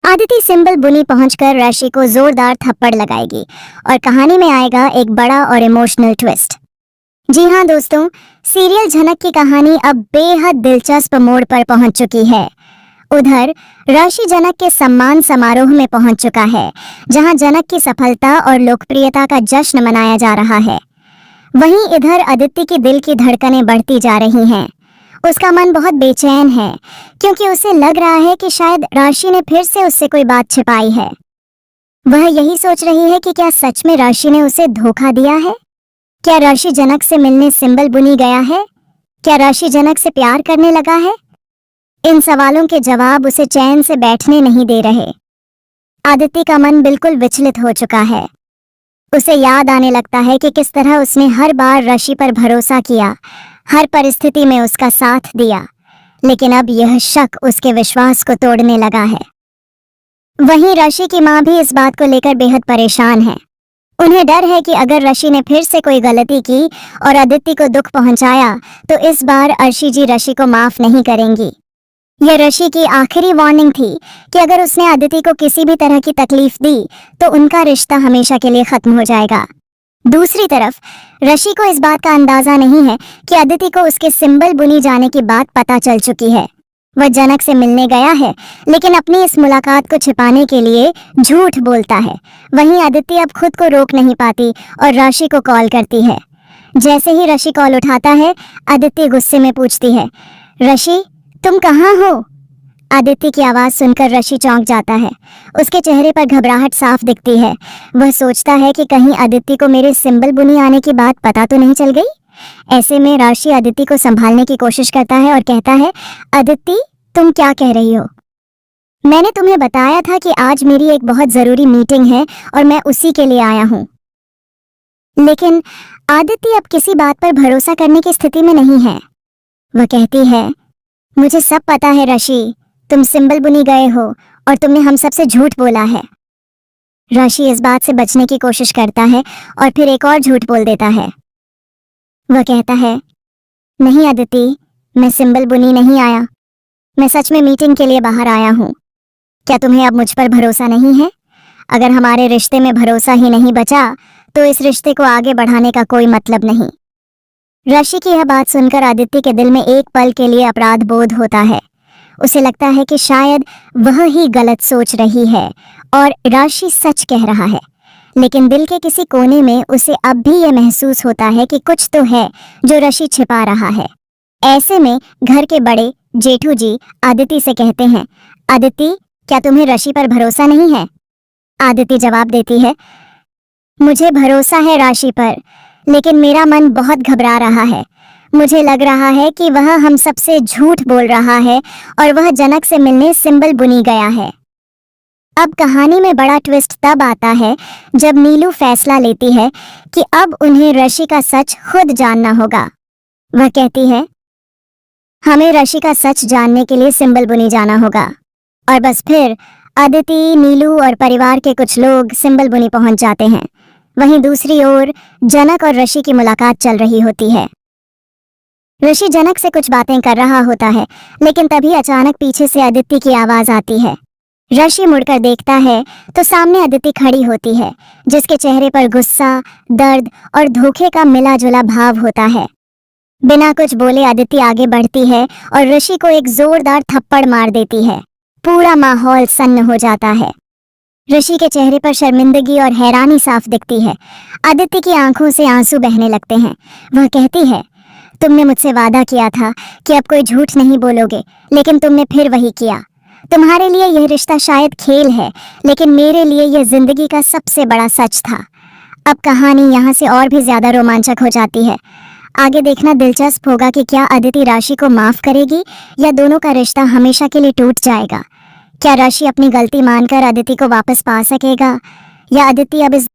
Aditi symbol बुनी पहुंचकर राशि को जोरदार थप्पड़ लगाएगी और कहानी में आएगा एक बड़ा और इमोशनल ट्विस्ट। जी हाँ दोस्तों, सीरियल झनक की कहानी अब बेहद दिलचस्प मोड़ पर पहुंच चुकी है। उधर राशि जनक के सम्मान समारोह में पहुंच चुका है, जहां जनक की सफलता और लोकप्रियता का जश्न मनाया जा रहा है। वहीं इधर आदित्य की दिल की धड़कनें बढ़ती जा रही हैं। उसका मन बहुत बेचैन है, क्योंकि उसे लग रहा है कि शायद राशि ने फिर से उससे कोई बात छिपाई है। वह यही सोच रही है कि क्या सच में राशि ने उसे धोखा दिया है। क्या राशि जनक से मिलने सिंबल बुनी गया है? क्या राशि जनक से प्यार करने लगा है? इन सवालों के जवाब उसे चैन से बैठने नहीं दे रहे। आदित्य का मन बिल्कुल विचलित हो चुका है। उसे याद आने लगता है कि किस तरह उसने हर बार राशि पर भरोसा किया, हर परिस्थिति में उसका साथ दिया, लेकिन अब यह शक उसके विश्वास को तोड़ने लगा है। वहीं राशि की मां भी इस बात को लेकर बेहद परेशान है। उन्हें डर है कि अगर राशि ने फिर से कोई गलती की और आदित्य को दुख पहुंचाया, तो इस बार अर्शी जी राशि को माफ नहीं करेंगी। यह राशि की आखिरी वार्निंग थी कि अगर उसने आदित्य को किसी भी तरह की तकलीफ दी तो उनका रिश्ता हमेशा के लिए खत्म हो जाएगा। दूसरी तरफ राशि को इस बात का अंदाजा नहीं है कि आदित्य को उसके सिंबल बुनी जाने की बात पता चल चुकी है। वह जनक से मिलने गया है, लेकिन अपनी इस मुलाकात को छिपाने के लिए झूठ बोलता है। वहीं आदित्य अब खुद को रोक नहीं पाती और राशि को कॉल करती है। जैसे ही राशि कॉल उठाता है, आदित्य गुस्से में पूछती है, राशि तुम कहाँ हो? आदित्य की आवाज सुनकर राशि चौंक जाता है। उसके चेहरे पर घबराहट साफ दिखती है। वह सोचता है कि कहीं आदित्य को मेरे सिंबल बुनी आने की बात पता तो नहीं चल गई। ऐसे में राशि आदित्य को संभालने की कोशिश करता है और कहता है, आदित्य तुम क्या कह रही हो? मैंने तुम्हें बताया था कि आज मेरी एक बहुत जरूरी मीटिंग है और मैं उसी के लिए आया हूँ। लेकिन आदित्य अब किसी बात पर भरोसा करने की स्थिति में नहीं है। वह कहती है, मुझे सब पता है राशि, तुम सिंबल बुनी गए हो और तुमने हम सबसे झूठ बोला है। राशि इस बात से बचने की कोशिश करता है और फिर एक और झूठ बोल देता है। वह कहता है, नहीं आदित्य, मैं सिंबल बुनी नहीं आया। मैं सच में मीटिंग के लिए बाहर आया हूँ। क्या तुम्हें अब मुझ पर भरोसा नहीं है? अगर हमारे रिश्ते में भरोसा ही नहीं बचा तो इस रिश्ते को आगे बढ़ाने का कोई मतलब नहीं। राशि की यह बात सुनकर आदित्य के दिल में एक पल के लिए अपराध बोध होता है। उसे लगता है कि शायद वह ही गलत सोच रही है और राशि सच कह रहा है, लेकिन दिल के किसी कोने में उसे अब भी यह महसूस होता है कि कुछ तो है जो राशि छिपा रहा है। ऐसे में घर के बड़े जेठू जी आदित्य से कहते हैं, आदित्य क्या तुम्हें राशि पर भरोसा नहीं है? आदित्य जवाब देती है, मुझे भरोसा है राशि पर, लेकिन मेरा मन बहुत घबरा रहा है। मुझे लग रहा है कि वह हम सबसे झूठ बोल रहा है और वह जनक से मिलने सिंबल बुनी गया है। अब कहानी में बड़ा ट्विस्ट तब आता है जब नीलू फैसला लेती है कि अब उन्हें राशि का सच खुद जानना होगा। वह कहती है, हमें राशि का सच जानने के लिए सिंबल बुनी जाना होगा। और बस फिर आदित्य, नीलू और परिवार के कुछ लोग सिंबल बुनी पहुंच जाते हैं। वहीं दूसरी ओर जनक और राशि की मुलाकात चल रही होती है। ऋषि जनक से कुछ बातें कर रहा होता है, लेकिन तभी अचानक पीछे से आदित्य की आवाज आती है। ऋषि मुड़कर देखता है तो सामने आदित्य खड़ी होती है, जिसके चेहरे पर गुस्सा, दर्द और धोखे का मिला जुला भाव होता है। बिना कुछ बोले आदित्य आगे बढ़ती है और ऋषि को एक जोरदार थप्पड़ मार देती है। पूरा माहौल सन्न हो जाता है। ऋषि के चेहरे पर शर्मिंदगी और हैरानी साफ दिखती है। आदित्य की आंखों से आंसू बहने लगते हैं। वह कहती है, तुमने मुझसे वादा किया था कि अब कोई झूठ नहीं बोलोगे, लेकिन तुमने फिर वही किया। तुम्हारे लिए यह रिश्ता शायद खेल है, लेकिन मेरे लिए यह जिंदगी का सबसे बड़ा सच था। अब कहानी यहाँ से और भी ज्यादा रोमांचक हो जाती है। आगे देखना दिलचस्प होगा कि क्या आदित्य राशि को माफ करेगी या दोनों का रिश्ता हमेशा के लिए टूट जाएगा। क्या राशि अपनी गलती मानकर आदित्य को वापस पा सकेगा या आदित्य अब इस